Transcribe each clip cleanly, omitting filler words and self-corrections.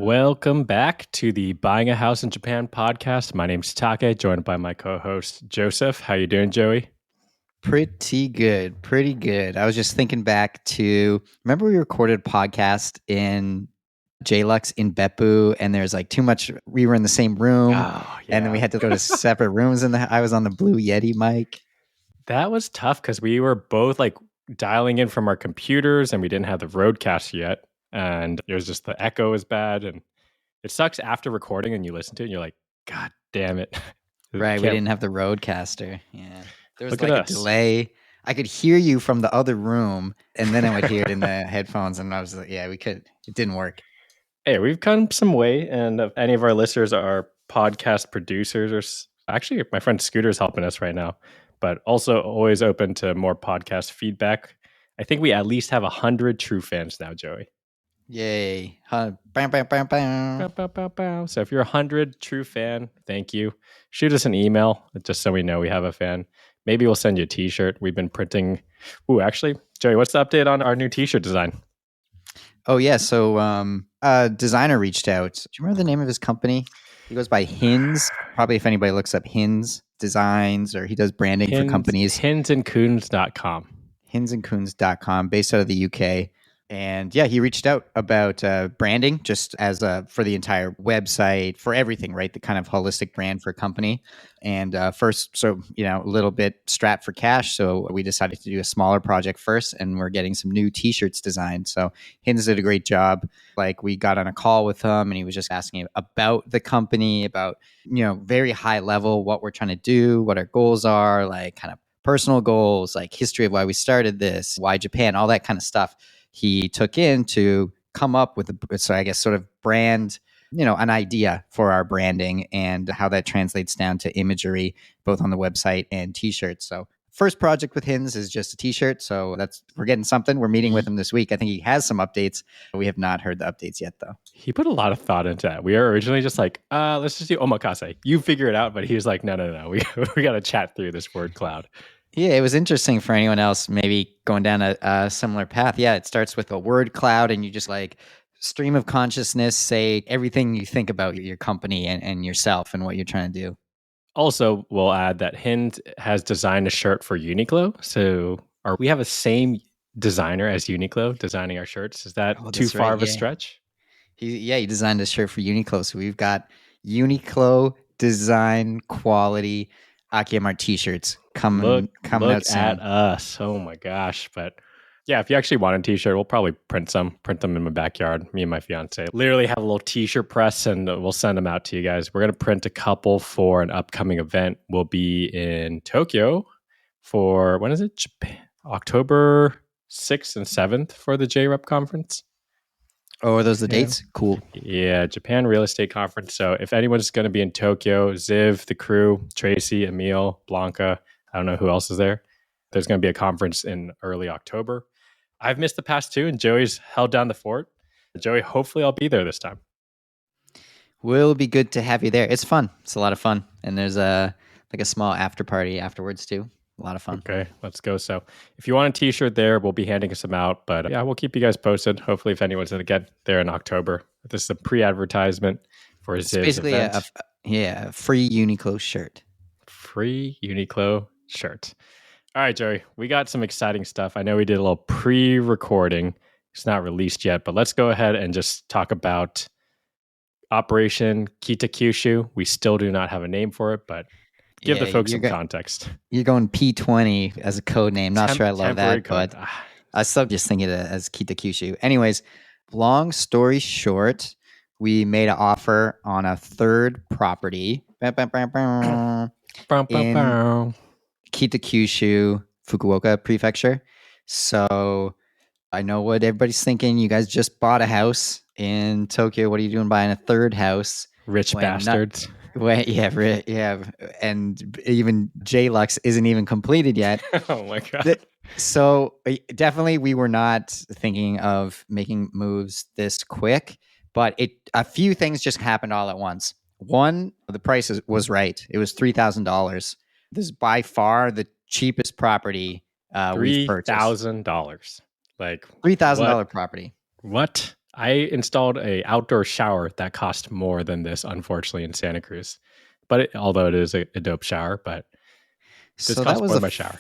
Welcome back to the Buying a House in Japan podcast. My name's Take, joined by my co-host Joseph. How you doing, Joey? Pretty good. I was just thinking back to, remember we recorded a podcast in JLux in Beppu, and there's like too much, we were in the same room, and then we had to go to separate rooms, and I was on the Blue Yeti mic. That was tough because we were both like dialing in from our computers, and we didn't have the Rodecaster yet, and it was just the echo is bad, and it sucks after recording and you listen to it and you're like, God damn it. Right, we didn't have the Rodecaster. Yeah. There was Look like at a us. delay. I could hear you from the other room, and then I would hear it in the headphones, and I was like, yeah, it didn't work. Hey, we've come some way, and if any of our listeners are podcast producers, or actually my friend Scooter's helping us right now, but also always open to more podcast feedback. I think we at least have 100 true fans now, Joey. Yay. Bam, bam, bam, bam. Bow, bow, bow, bow. So if you're 100 true fan, thank you. Shoot us an email just so we know we have a fan. Maybe we'll send you a t-shirt. We've been printing. Ooh, actually, Joey, what's the update on our new t-shirt design? Oh, yeah. So a designer reached out. Do you remember the name of his company? He goes by Hins. Probably if anybody looks up Hins Designs, or he does branding for companies. Hinsandcoons.com. Hinsandcoons.com, based out of the UK. And yeah, he reached out about branding, just as for the entire website, for everything, right? The kind of holistic brand for a company. And first, so, a little bit strapped for cash. So we decided to do a smaller project first, and we're getting some new t-shirts designed. So Hins did a great job. Like, we got on a call with him, and he was just asking about the company, about, very high level, what we're trying to do, what our goals are, like kind of personal goals, like history of why we started this, why Japan, all that kind of stuff. He took in to come up with sort of brand, an idea for our branding and how that translates down to imagery, both on the website and t-shirts. So first project with Hins is just a t-shirt. So we're getting something. We're meeting with him this week. I think he has some updates. We have not heard the updates yet, though. He put a lot of thought into that. We were originally just like, let's just do omakase. You figure it out. But he was like, no. We got to chat through this word cloud. Yeah, it was interesting for anyone else maybe going down a similar path. Yeah, it starts with a word cloud, and you just like stream of consciousness, say everything you think about your company and yourself and what you're trying to do. Also, we'll add that Hind has designed a shirt for Uniqlo. So we have a same designer as Uniqlo designing our shirts. Is that too far of a stretch? He designed a shirt for Uniqlo. So we've got Uniqlo design quality Akiya Mart t-shirts coming out soon. At us. Oh my gosh. But yeah, if you actually want a t-shirt, we'll probably print them in my backyard. Me and my fiance literally have a little t-shirt press, and we'll send them out to you guys. We're going to print a couple for an upcoming event. We'll be in Tokyo for, when is it? Japan, October 6th and 7th for the JREP conference. Oh, are those the dates? Cool. Yeah, Japan Real Estate Conference. So if anyone's going to be in Tokyo, Ziv, the crew, Tracy, Emil, Blanca, I don't know who else is there. There's going to be a conference in early October. I've missed the past two, and Joey's held down the fort. Joey, hopefully I'll be there this time. Will be good to have you there. It's fun. It's a lot of fun. And there's a small after party afterwards too. A lot of fun. Okay, let's go. So if you want a t-shirt there, we'll be handing some out. But yeah, we'll keep you guys posted. Hopefully if anyone's going to get there in October. This is a pre-advertisement for Ziv's basically event. a free Uniqlo shirt. Free Uniqlo shirt. All right, Joey, we got some exciting stuff. I know we did a little pre-recording. It's not released yet, but let's go ahead and just talk about Operation Kitakyushu. We still do not have a name for it, but give the folks some context. You're going P20 as a code name. Not sure I love that, code. But I still just think it as Kitakyushu. Anyways, long story short, we made an offer on a third property in Kitakyushu, Fukuoka Prefecture. So I know what everybody's thinking. You guys just bought a house in Tokyo. What are you doing buying a third house? Rich bastards. Yeah. And even JLux isn't even completed yet. Oh my God. So definitely we were not thinking of making moves this quick, but a few things just happened all at once. One, the price was right. It was $3,000. This is by far the cheapest property we've purchased. $3,000. Like $3,000 property. What? I installed a outdoor shower that cost more than this, unfortunately, in Santa Cruz. But although it is a dope shower, but this So that costs was more the than my shower.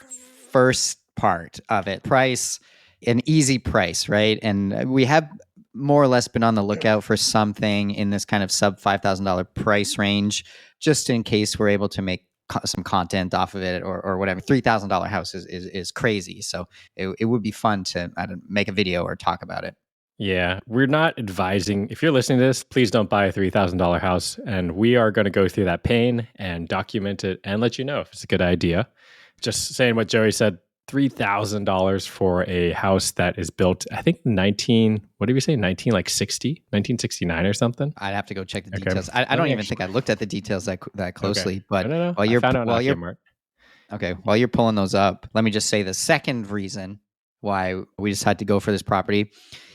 first part of it. Price, an easy price, right? And we have more or less been on the lookout for something in this kind of sub $5,000 price range, just in case we're able to make some content off of it or whatever. $3,000 house is crazy. So it would be fun to make a video or talk about it. Yeah, we're not advising. If you're listening to this, please don't buy a $3,000 house. And we are going to go through that pain and document it and let you know if it's a good idea. Just saying what Joey said, $3,000 for a house that is built, I think 19, what did we say? 19, like 60, 1969 or something? I'd have to go check the Okay. details. I don't even think I looked at the details that closely. Okay. But No. while I you're found out while you're Mark. Okay, while you're pulling those up, let me just say the second reason why we decided to go for this property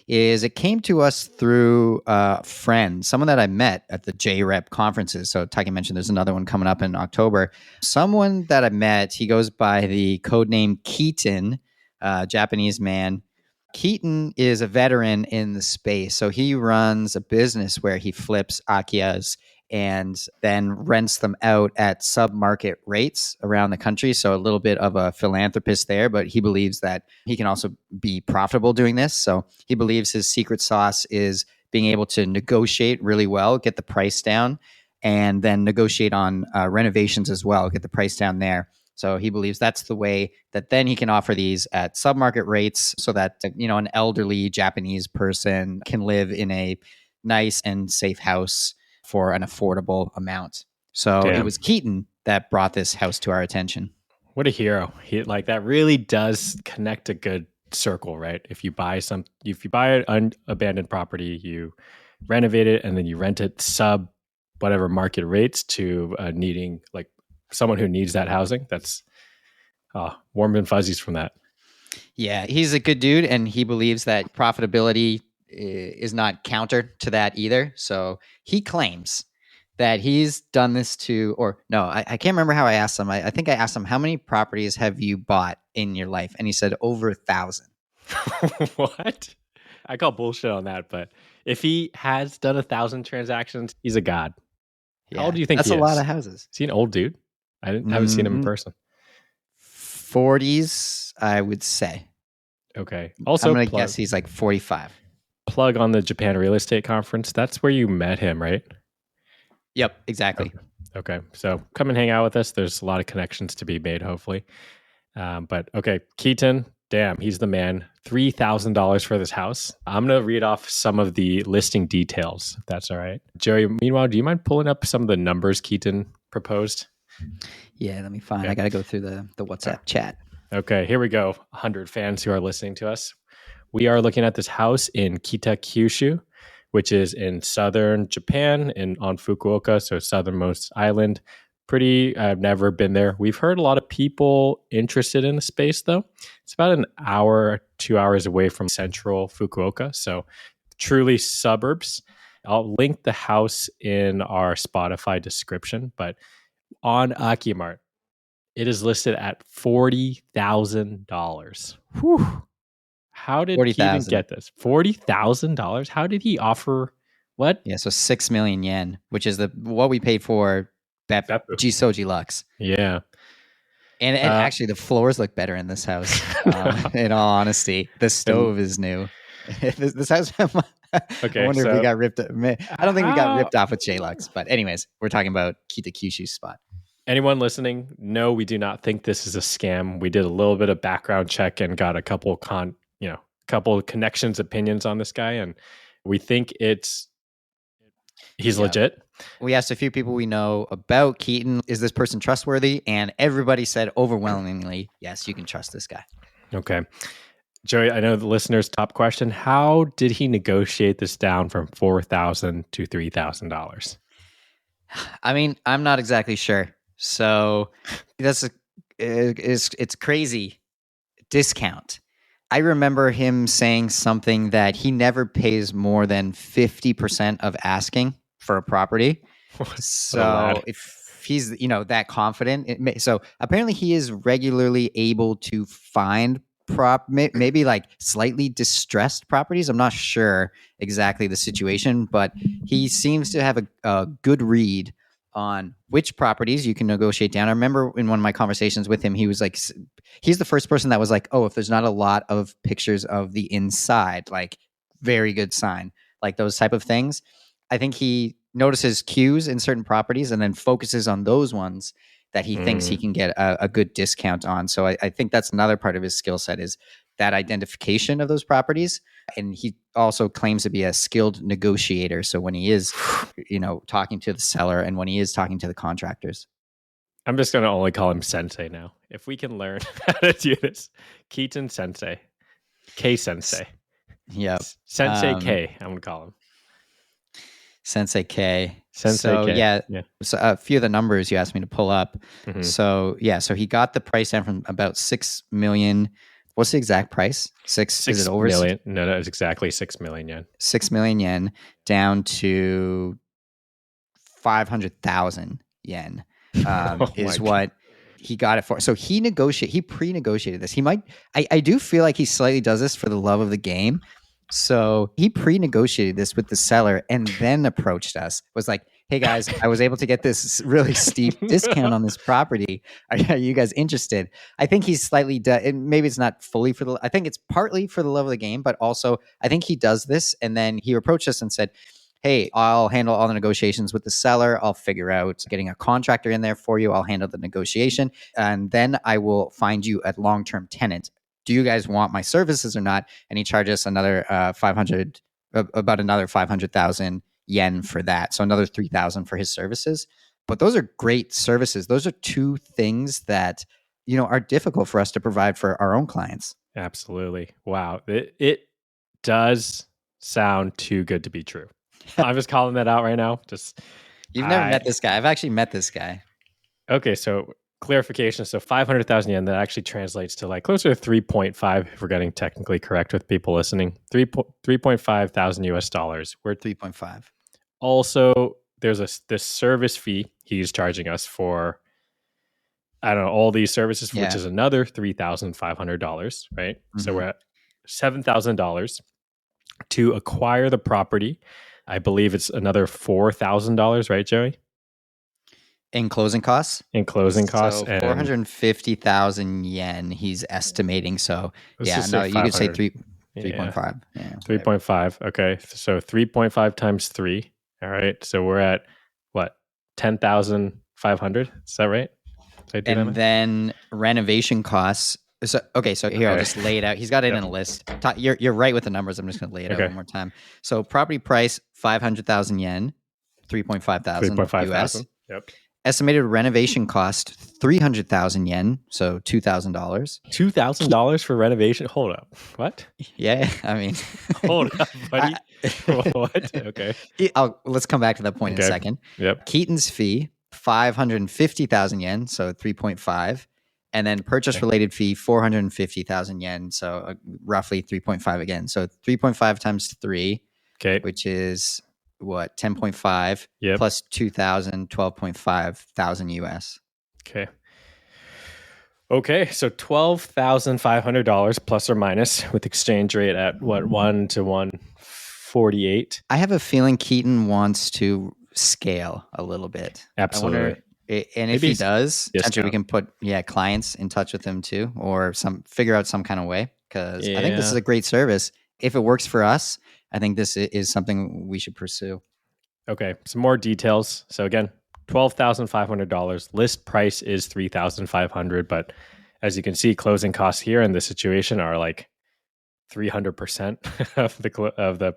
is it came to us through a friend, someone that I met at the JREP conferences. So Taki mentioned there's another one coming up in October. Someone that I met, he goes by the code name Keaton, Japanese man. Keaton is a veteran in the space. So he runs a business where he flips Akiyas and then rents them out at sub-market rates around the country. So a little bit of a philanthropist there, but he believes that he can also be profitable doing this. So he believes his secret sauce is being able to negotiate really well, get the price down, and then negotiate on renovations as well, get the price down there. So he believes that's the way that then he can offer these at sub-market rates so that, an elderly Japanese person can live in a nice and safe house for an affordable amount. So It was Keaton that brought this house to our attention. What a hero. That really does connect a good circle, right? If you buy an abandoned property, you renovate it and then you rent it sub whatever market rates to needing like someone who needs that housing. That's warm and fuzzies from that. Yeah, he's a good dude, and he believes that profitability is not counter to that either. So he claims that he's done this I can't remember how I asked him. I think I asked him, how many properties have you bought in your life? And he said over 1,000. What? I call bullshit on that, but if he has done 1,000 transactions, he's a god. How old do you think that's he is? That's a lot of houses. Is he an old dude? I haven't seen him in person. 40s, I would say. Okay. Also, I'm going to guess he's like 45. Plug on the Japan Real Estate Conference. That's where you met him, right? Yep, exactly. Okay. So come and hang out with us. There's a lot of connections to be made, hopefully. But okay, Keaton, damn, he's the man. $3,000 for this house. I'm going to read off some of the listing details, if that's all right. Joey, meanwhile, do you mind pulling up some of the numbers Keaton proposed? Yeah, let me find. Okay. I got to go through the WhatsApp chat. Okay, here we go. 100 fans who are listening to us. We are looking at this house in Kitakyushu, which is in southern Japan on Fukuoka, so southernmost island. I've never been there. We've heard a lot of people interested in the space, though. It's about an hour, 2 hours away from central Fukuoka, so truly suburbs. I'll link the house in our Spotify description, but on Akiya, it is listed at $40,000. Whew. How did he even get this? $40,000? How did he offer what? Yeah, so 6 million yen, which is what we paid for Jisoji Lux. Yeah. And actually, the floors look better in this house. In all honesty, the stove is new. This house. Okay, I wonder if we got ripped. I don't think we got ripped off with J-Lux, but anyways, we're talking about Kitakyushu's spot. Anyone listening? No, we do not think this is a scam. We did a little bit of background check and got a couple connections, opinions on this guy, and we think he's legit. We asked a few people we know about Keaton. Is this person trustworthy? And everybody said overwhelmingly, yes, you can trust this guy. Okay. Joey, I know the listener's top question. How did he negotiate this down from $4,000 to $3,000? I mean, I'm not exactly sure. So it's crazy discount. I remember him saying something that he never pays more than 50% of asking for a property. So if he's, that confident, so apparently he is regularly able to find maybe like slightly distressed properties. I'm not sure exactly the situation, but he seems to have a good read on which properties you can negotiate down. I remember in one of my conversations with him, he was like, he's the first person that was like, oh, if there's not a lot of pictures of the inside, like very good sign, like those type of things. I think he notices cues in certain properties and then focuses on those ones that he thinks he can get a good discount on. So I think that's another part of his skill set is that identification of those properties. And he also claims to be a skilled negotiator. So when he is, talking to the seller and when he is talking to the contractors. I'm just going to only call him Sensei now. If we can learn how to do this, Keaton Sensei, K Sensei. Yep. Sensei K, I'm going to call him. Sensei K. Sensei K. Yeah. So a few of the numbers you asked me to pull up. Mm-hmm. So he got the price down from about 6 million. What's the exact price? 6 is it over million? No, it's exactly 6 million yen. 6 million yen down to 500,000 yen is what he got it for. So he pre-negotiated this. I do feel like he slightly does this for the love of the game. So he pre-negotiated this with the seller and then approached us. Was like, hey guys, I was able to get this really steep discount on this property. Are you guys interested? I think he's slightly, maybe it's not fully I think it's partly for the love of the game, but also I think he does this. And then he approached us and said, hey, I'll handle all the negotiations with the seller. I'll figure out getting a contractor in there for you. I'll handle the negotiation. And then I will find you a long-term tenant. Do you guys want my services or not? And he charges another about another 500,000 yen for that. So another 3,000 for his services. But those are great services. Those are two things that, are difficult for us to provide for our own clients. Absolutely. Wow. It does sound too good to be true. I'm just calling that out right now. You've never met this guy. I've actually met this guy. Okay. So clarification. So 500,000 yen, that actually translates to like closer to 3.5, if we're getting technically correct with people listening, 3.5 thousand US dollars. We're 3.5. Also, there's this service fee he's charging us for, I don't know, all these services, which is another $3,500, right? Mm-hmm. So we're at $7,000 to acquire the property. I believe it's another $4,000, right, Joey? In closing costs? So 450,000 yen he's estimating. So you could say 3.5. Yeah. 3.5. Okay. So 3.5 times 3. All right. So we're at what? 10,500. Is that right? And then renovation costs. So here, I'll just lay it out. He's got it in a list. You're right with the numbers. I'm just going to lay it out one more time. So property price, 500,000 yen, 3.5 thousand US. Yep. Estimated renovation cost, 300,000 yen, so $2,000. $2,000 for renovation? Hold up. What? Yeah, I mean. Hold up, buddy. What? Okay. Let's come back to that point in a second. Yep. Keaton's fee, 550,000 yen, so 3.5. And then purchase-related fee, 450,000 yen, so roughly 3.5 again. So 3.5 times 3, which is what, 10.5 plus 2,000, 12.5 thousand US. Okay, so $12,500 plus or minus with exchange rate at what, 1 to 148. I have a feeling Keaton wants to scale a little bit. Absolutely. And if he does, potentially we can put clients in touch with him too, or figure out some kind of way, because I think this is a great service. If it works for us, I think this is something we should pursue. Okay, some more details. So again, $12,500. List price is $3,500, but as you can see, closing costs here in this situation are like 300% of the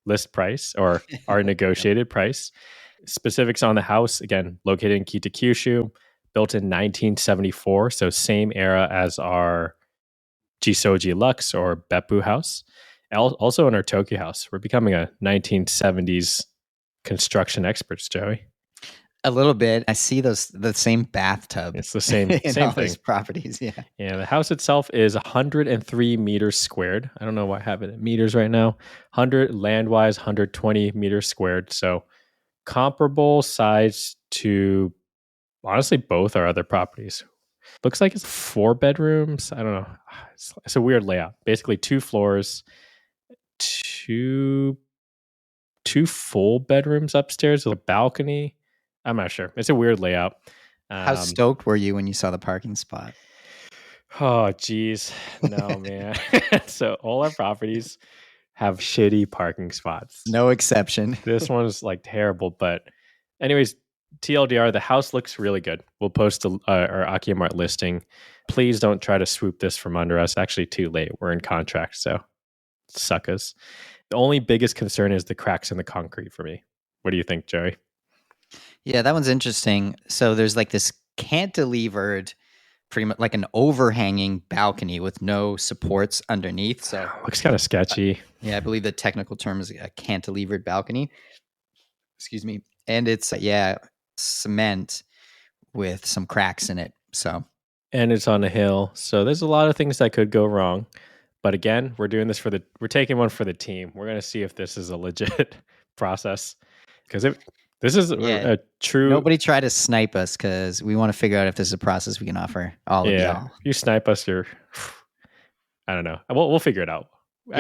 list price or our negotiated price. Specifics on the house, again, located in Kitakyushu, built in 1974, so same era as our Jisoji Lux or Beppu house. Also in our Tokyo house. We're becoming a 1970s construction experts, Joey. A little bit. I see the same bathtub. It's the same in all thing. These properties, yeah. Yeah, the house itself is 103 meters squared. I don't know why I have it in meters right now. 100 land-wise, 120 meters squared. So comparable size to, honestly, both our other properties. Looks like it's 4 bedrooms. I don't know. It's a weird layout. Basically 2 floors, two full bedrooms upstairs with a balcony. I'm not sure. It's a weird layout. How stoked were you when you saw the parking spot? Oh, geez. No, man. So all our properties have shitty parking spots. No exception. This one's like terrible. But anyways, TLDR, the house looks really good. We'll post our Akiya Mart listing. Please don't try to swoop this from under us. Actually, too late. We're in contract, so suck us. The only biggest concern is the cracks in the concrete for me. What do you think, Joey? Yeah, that one's interesting. So there's like this cantilevered, pretty much like an overhanging balcony with no supports underneath. So looks kind of sketchy. Yeah, I believe the technical term is a cantilevered balcony. Excuse me. And it's cement with some cracks in it. So, and it's on a hill. So there's a lot of things that could go wrong. But again, we're doing this we're taking one for the team. We're going to see if this is a legit process. Because this is a true... Nobody try to snipe us, because we want to figure out if this is a process we can offer all of y'all. If you snipe us, you're... I don't know. We'll figure it out.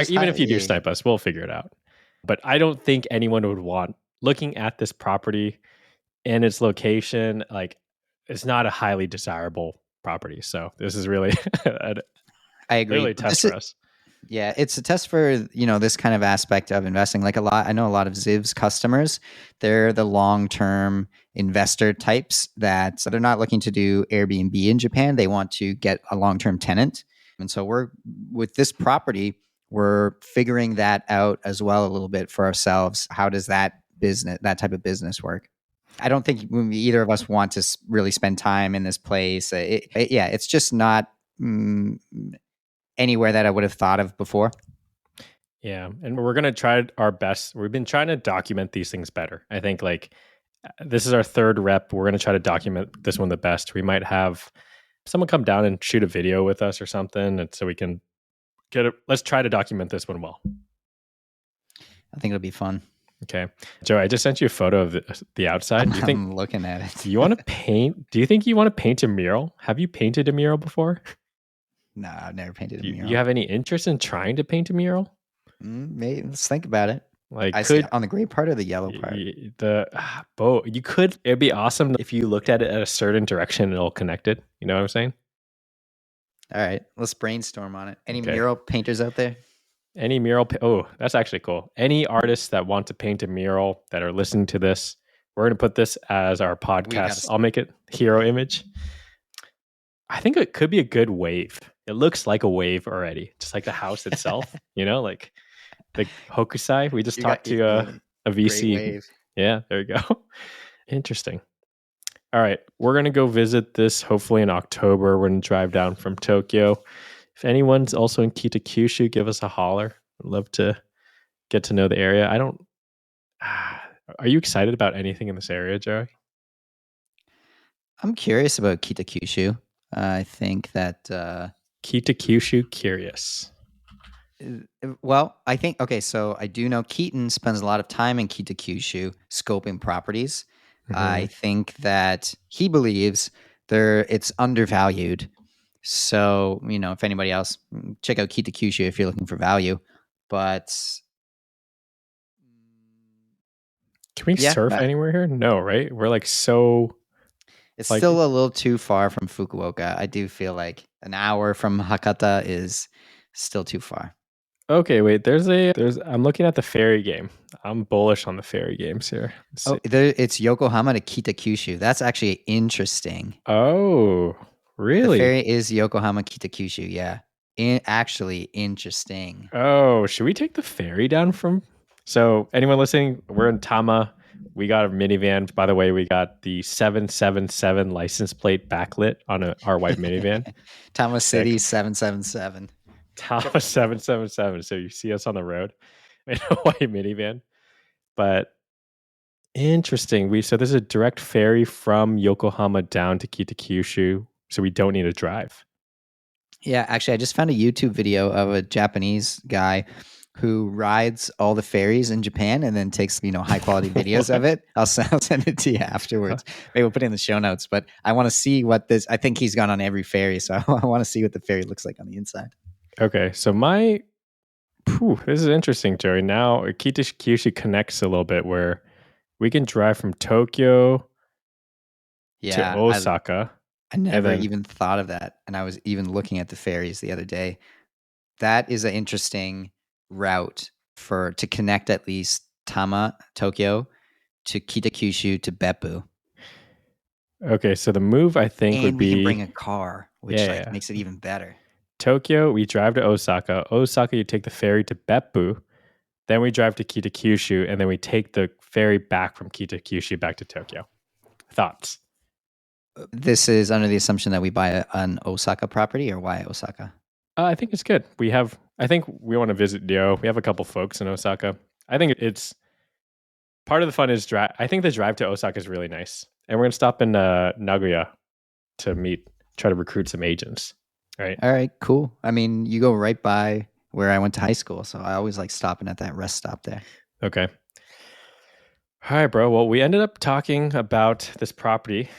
Even if you do snipe us, we'll figure it out. But I don't think anyone would want... Looking at this property and its location, like, it's not a highly desirable property. So this is really... I agree. Really test for us. Yeah, it's a test for, this kind of aspect of investing. Like I know a lot of Ziv's customers, they're the long-term investor types that they're not looking to do Airbnb in Japan. They want to get a long-term tenant. And so with this property, we're figuring that out as well a little bit for ourselves. How does that type of business work? I don't think either of us want to really spend time in this place. It's just not anywhere that I would have thought of before. Yeah. And we're going to try our best. We've been trying to document these things better. I think this is our third rep. We're going to try to document this one the best. We might have someone come down and shoot a video with us or something. And so we can let's try to document this one well. I think it'll be fun. Okay. Joe, I just sent you a photo of the outside. I'm looking at it. You want to paint? Do you think you want to paint a mural? Have you painted a mural before? No, I've never painted a mural. You have any interest in trying to paint a mural? Maybe. Let's think about it. Like, I see on the gray part or the yellow part? Both. You could. It'd be awesome if you looked at it at a certain direction and it'll connect it. You know what I'm saying? All right. Let's brainstorm on it. Any mural painters out there? Any mural? Oh, that's actually cool. Any artists that want to paint a mural that are listening to this, we're going to put this as our podcast. I'll make it hero image. I think it could be a good wave. It looks like a wave already, just like the house itself. Like the Hokusai. We just talked to a VC. Wave. Yeah, there you go. Interesting. All right, we're gonna go visit this hopefully in October. We're gonna drive down from Tokyo. If anyone's also in Kitakyushu, give us a holler. I'd love to get to know the area. Are you excited about anything in this area, Joey? I'm curious about Kitakyushu. I think that Kitakyushu, curious. Well, I think, so I do know Keaton spends a lot of time in Kitakyushu scoping properties. Mm-hmm. I think that he believes it's undervalued. So, if anybody else, check out Kitakyushu if you're looking for value. But can we surf anywhere here? No, right? We're so... It's still a little too far from Fukuoka. I do feel like an hour from Hakata is still too far. Okay, wait. I'm looking at the ferry game. I'm bullish on the ferry games here. It's Yokohama to Kitakyushu. That's actually interesting. Oh, really? The ferry is Yokohama Kitakyushu. Yeah, actually interesting. Oh, should we take the ferry down from? So anyone listening, we're in Tama. We got a minivan. By the way, we got the 777 license plate backlit on our white minivan. Tama City 777. Tama 777. So you see us on the road in a white minivan. But interesting. So there's a direct ferry from Yokohama down to Kitakyushu. So we don't need to drive. Yeah, actually, I just found a YouTube video of a Japanese guy who rides all the ferries in Japan and then takes, high quality videos of it. I'll send it to you afterwards. Maybe we'll put it in the show notes, but I want to see I think he's gone on every ferry. So I want to see what the ferry looks like on the inside. Okay. So this is interesting, Joey. Now Kitakyushu connects a little bit where we can drive from Tokyo to Osaka. I never even thought of that. And I was even looking at the ferries the other day. That is an interesting route to connect at least Tama, Tokyo, to Kitakyushu to Beppu. Okay, so the move I think would be... we can bring a car, which makes it even better. Tokyo, we drive to Osaka. Osaka, you take the ferry to Beppu. Then we drive to Kitakyushu, and then we take the ferry back from Kitakyushu back to Tokyo. Thoughts? This is under the assumption that we buy an Osaka property, or why Osaka? I think it's good. I think we want to visit Ryo. We have a couple folks in Osaka. I think it's part of the fun is drive. I think the drive to Osaka is really nice. And we're going to stop in Nagoya to try to recruit some agents. Right. All right, cool. I mean, you go right by where I went to high school. So I always like stopping at that rest stop there. Okay. All right, bro. Well, we ended up talking about this property.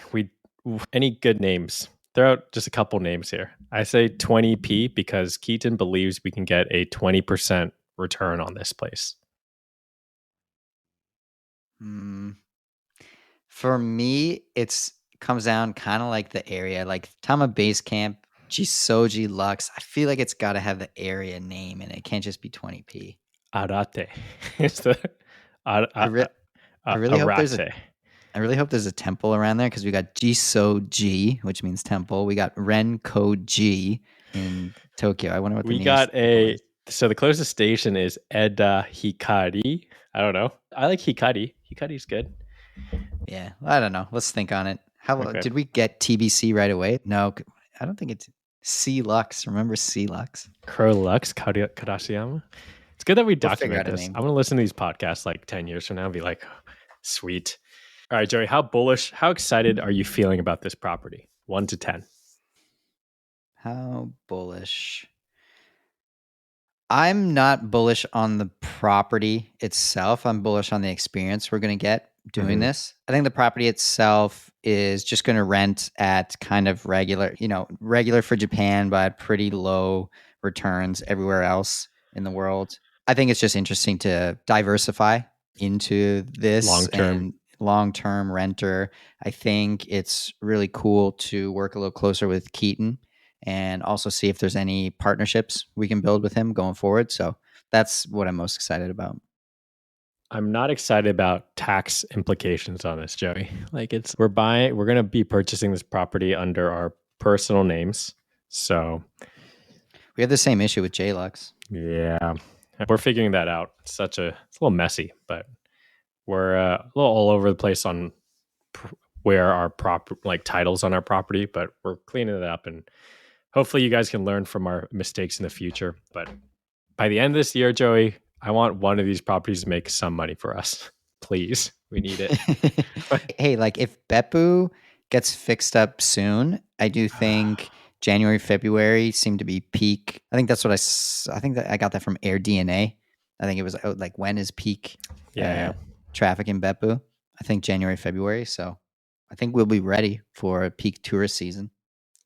Any good names? Throw out just a couple names here. I say 20p because Keaton believes we can get a 20% return on this place. For me, it comes down kind of like the area, like Tama Base Camp, Jisoji Lux. I feel like it's got to have the area name in it. It can't just be 20p. Arate. It's the I really hope there's a temple around there because we got Jisoji, which means temple. We got Renkoji in Tokyo. I wonder what so the closest station is Eda Hikari. I don't know. I like Hikari. Hikari's good. Yeah, I don't know. Let's think on it. Did we get TBC right away? No, I don't think it's C Lux. Remember C Lux? Crow Lux, Karashiyama. It's good that we document this. I'm going to listen to these podcasts like 10 years from now and be like, sweet. All right, Joey, how excited are you feeling about this property? 1 to 10. How bullish? I'm not bullish on the property itself. I'm bullish on the experience we're going to get doing this. I think the property itself is just going to rent at kind of regular for Japan, but pretty low returns everywhere else in the world. I think it's just interesting to diversify into this long-term renter. I think it's really cool to work a little closer with Keaton and also see if there's any partnerships we can build with him going forward. So that's what I'm most excited about. I'm not excited about tax implications on this, Joey. Like we're going to be purchasing this property under our personal names. So we have the same issue with JLux. Yeah. We're figuring that out. It's a little messy, but we're a little all over the place on where our titles on our property, but we're cleaning it up and hopefully you guys can learn from our mistakes in the future. But by the end of this year, Joey, I want one of these properties to make some money for us. Please. We need it. Hey, if Beppu gets fixed up soon, I do think January, February seem to be peak. I think that's what I think that I got that from Air DNA. I think it was when is peak traffic in Beppu? I think January, February. So I think we'll be ready for a peak tourist season.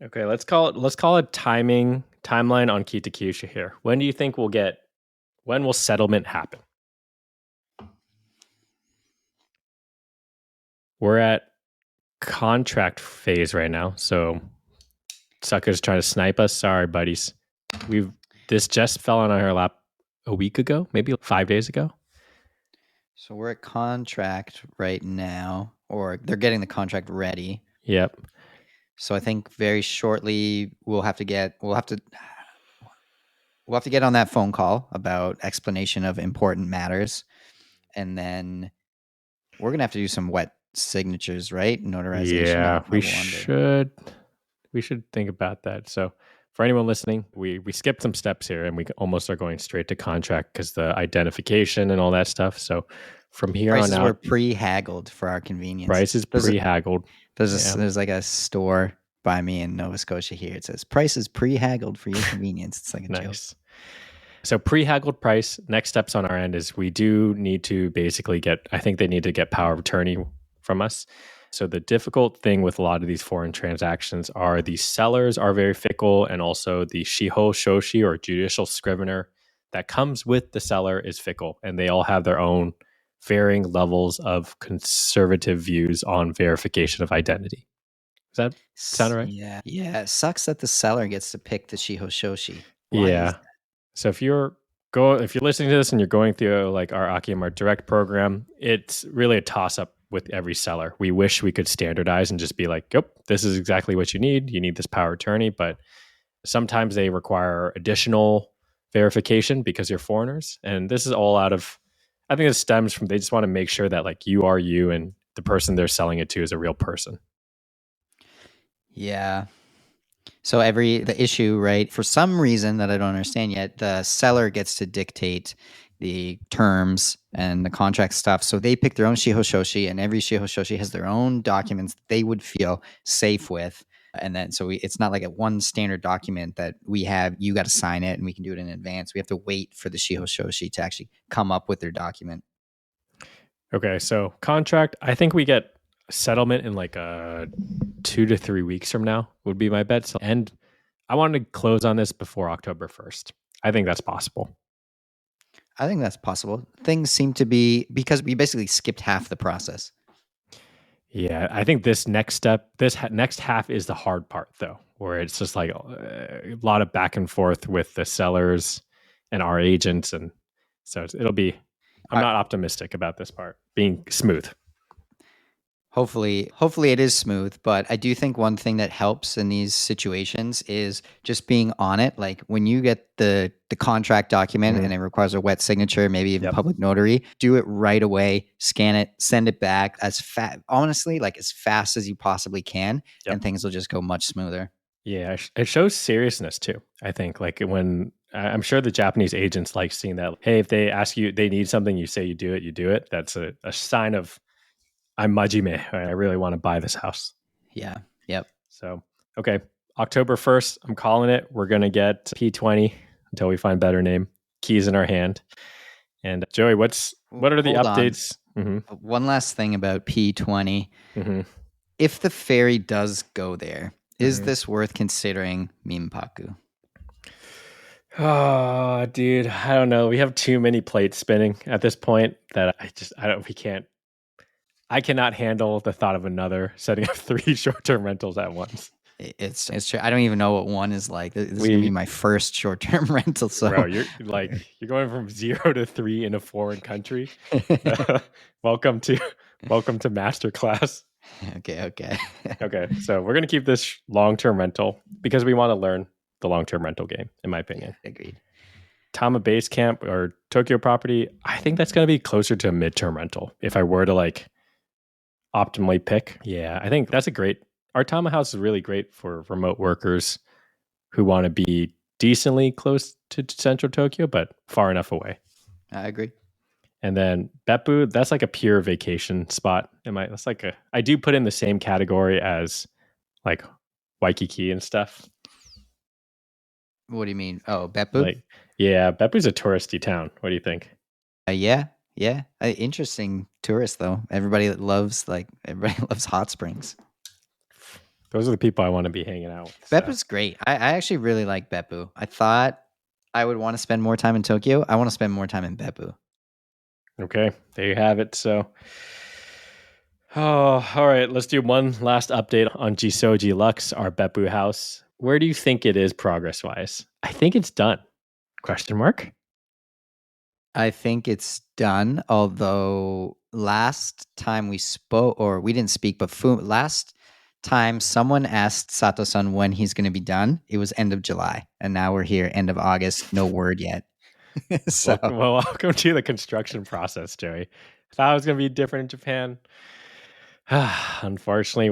Okay, let's call it timeline on Kitakyushu here. When do you think when will settlement happen? We're at contract phase right now, so suckers trying to snipe us. Sorry, buddies. This just fell on our lap a week ago, maybe 5 days ago. So we're at contract right now, or they're getting the contract ready. Yep. So I think very shortly we'll have to get on that phone call about explanation of important matters, and then we're gonna have to do some wet signatures, right? Notarization. Yeah, we should think about that. So for anyone listening, we skipped some steps here and we almost are going straight to contract because the identification and all that stuff. So from here prices on out, were pre-haggled for our convenience. Prices pre-haggled. There's like a store by me in Nova Scotia here. It says prices pre-haggled for your convenience. It's like a joke. So pre-haggled price, next steps on our end is we do need to basically I think they need to get power of attorney from us. So the difficult thing with a lot of these foreign transactions are the sellers are very fickle, and also the shiho shoshi or judicial scrivener that comes with the seller is fickle, and they all have their own varying levels of conservative views on verification of identity. Does that sound right? Yeah. It sucks that the seller gets to pick the Shiho Shoshi. Why is Yeah. So if you're listening to this and you're going through like our Akiya Direct program, it's really a toss up with every seller. We wish we could standardize and just be like, "Yep, this is exactly what you need. You need this power of attorney," but sometimes they require additional verification because you're foreigners, and this is all out of I think it stems from they just want to make sure that like you are you and the person they're selling it to is a real person. Yeah. So the issue, right? For some reason that I don't understand yet, the seller gets to dictate the terms and the contract stuff. So they pick their own Shiho Shoshi, and every Shiho Shoshi has their own documents they would feel safe with. And then it's not like a one standard document that we have. You got to sign it, and we can do it in advance. We have to wait for the Shiho Shoshi to actually come up with their document. Okay, so contract. I think we get settlement in like 2 to 3 weeks from now would be my bet. And I wanted to close on this before October 1st. I think that's possible. I think that's possible. Things seem to be because we basically skipped half the process. Yeah, I think this next step, next half is the hard part though, where it's just like a lot of back and forth with the sellers and our agents, and so it'll be. I'm not optimistic about this part being smooth. Hopefully it is smooth, but I do think one thing that helps in these situations is just being on it. Like when you get the contract document and it requires a wet signature, maybe even public notary, do it right away, scan it, send it back honestly, like as fast as you possibly can, and things will just go much smoother. Yeah, it shows seriousness too. I think like when I'm sure the Japanese agents like seeing that. Hey, if they ask you, they need something, you say you do it. That's a sign of I'm majime. I really want to buy this house. Yeah. Yep. So, okay. October 1st, I'm calling it. We're going to get P20 until we find better name. Keys in our hand. And Joey, what are the updates? One last thing about P20. If the ferry does go there, is this worth considering Minpaku? Oh, dude, I don't know. We have too many plates spinning at this point that I cannot handle the thought of another setting up 3 short-term rentals at once. It's true. I don't even know what one is like. This is gonna be my first short-term rental. So, bro, you're going from 0 to 3 in a foreign country. Welcome to masterclass. Okay. Okay, so we're gonna keep this long-term rental because we want to learn the long-term rental game, in my opinion. Yeah, agreed. Tama Base Camp or Tokyo property, I think that's gonna be closer to a midterm rental if I were to like optimally pick. Yeah, I think that's our Tama house is really great for remote workers who want to be decently close to central Tokyo, but far enough away. I agree. And then Beppu, that's like a pure vacation spot. I do put in the same category as like Waikiki and stuff. What do you mean? Oh, Beppu? Yeah, Beppu's a touristy town. What do you think? Yeah. Interesting tourist though. Everybody loves hot springs. Those are the people I want to be hanging out with. Beppu's great. I actually really like Beppu. I thought I would want to spend more time in Tokyo. I want to spend more time in Beppu. Okay, there you have it. So, all right. Let's do one last update on Jisoji Lux, our Beppu house. Where do you think it is progress-wise? I think it's done. Question mark? I think it's done. Although last time we spoke, or we didn't speak, but last time someone asked Sato-san when he's going to be done, it was end of July, and now we're here end of August. No word yet. So, welcome to the construction process, Joey. I thought it was going to be different in Japan. Unfortunately,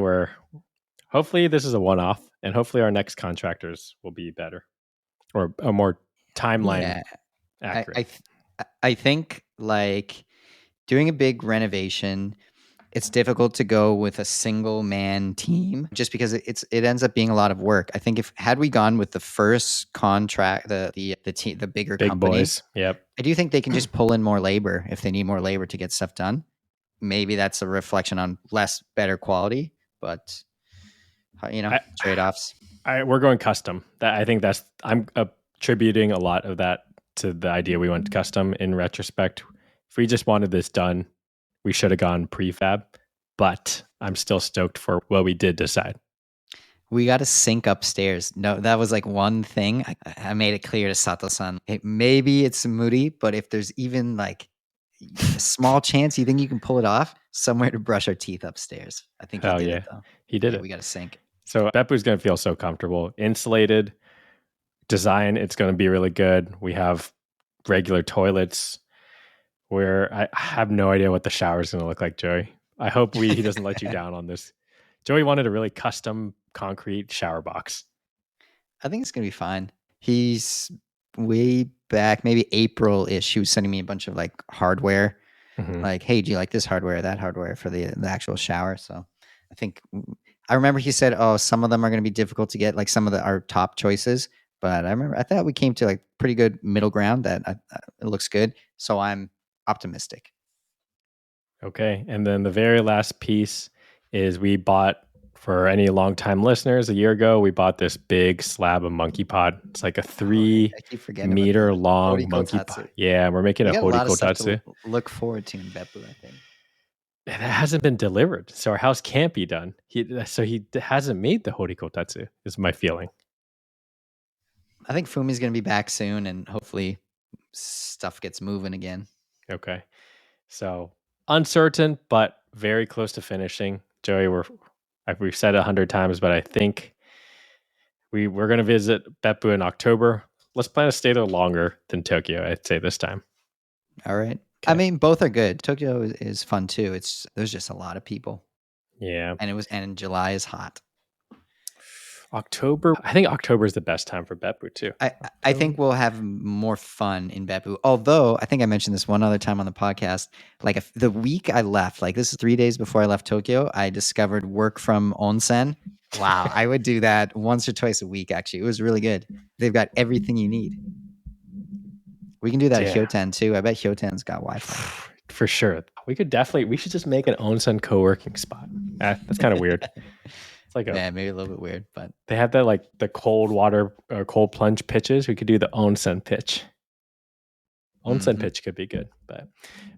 hopefully this is a one-off, and hopefully our next contractors will be better or a more timeline accurate. I think like doing a big renovation, It's difficult to go with a single man team just because it ends up being a lot of work. I think had we gone with the first contract, the bigger Big company, boys. Yep. I do think they can just pull in more labor if they need more labor to get stuff done. Maybe that's a reflection on better quality, but trade-offs. We're going custom. I'm attributing a lot of that to the idea we went custom. In retrospect, if we just wanted this done, we should have gone prefab, but I'm still stoked for what we did decide. We got a sink upstairs. No, that was like one thing. I made it clear to Sato-san. Maybe it's moody, but if there's even like a small chance you think you can pull it off, somewhere to brush our teeth upstairs. I think he did it though. He did it. We got a sink. So Beppu's going to feel so comfortable. Insulated design, it's going to be really good. We have regular toilets where I have no idea what the shower is going to look like, Joey. I hope he doesn't let you down on this. Joey wanted a really custom concrete shower box. I think it's going to be fine. He's way back, maybe April-ish. He was sending me a bunch of like hardware. Mm-hmm. Like, hey, do you like this hardware, that hardware for the actual shower? So I remember he said, oh, some of them are going to be difficult to get, like some of our top choices. But I thought we came to like pretty good middle ground that it looks good. So I'm optimistic. Okay. And then the very last piece is we bought, for any long-time listeners, a year ago, we bought this big slab of monkey pod. It's like a 3-meter long monkey pod. Yeah, we're making a Horikotatsu. Look forward to in Beppu, I think. That hasn't been delivered, so our house can't be done. He hasn't made the Horikotatsu, is my feeling. I think Fumi's going to be back soon, and hopefully stuff gets moving again. Okay. So uncertain, but very close to finishing. Joey, we've said it 100 times, but I think we're going to visit Beppu in October. Let's plan to stay there longer than Tokyo, I'd say this time. All right. Okay. I mean, both are good. Tokyo is fun too. There's just a lot of people. Yeah. And July is hot. October, I think October is the best time for Beppu too. I think we'll have more fun in Beppu. Although I think I mentioned this one other time on the podcast. Like the week I left, like this is 3 days before I left Tokyo, I discovered work from onsen. Wow, I would do that once or twice a week. Actually, it was really good. They've got everything you need. We can do that at Hyoten too. I bet Hyoten's got Wi-Fi. For sure. We should just make an onsen co-working spot. That's kind of weird. Like maybe a little bit weird, but they have that like the cold water or cold plunge pitches. We could do the onsen pitch. Onsen pitch could be good, but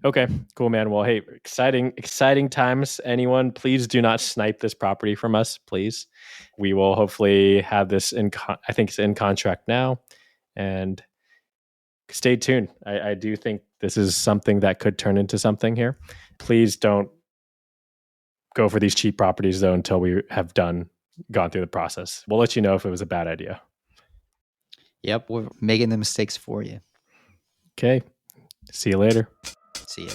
okay, cool, man. Well, hey, exciting times. Anyone, please do not snipe this property from us, please. We will hopefully have this I think it's in contract now, and stay tuned. I do think this is something that could turn into something here. Please don't go for these cheap properties though until we have gone through the process. We'll let you know if it was a bad idea. Yep, we're making the mistakes for you. Okay. See you later. See you.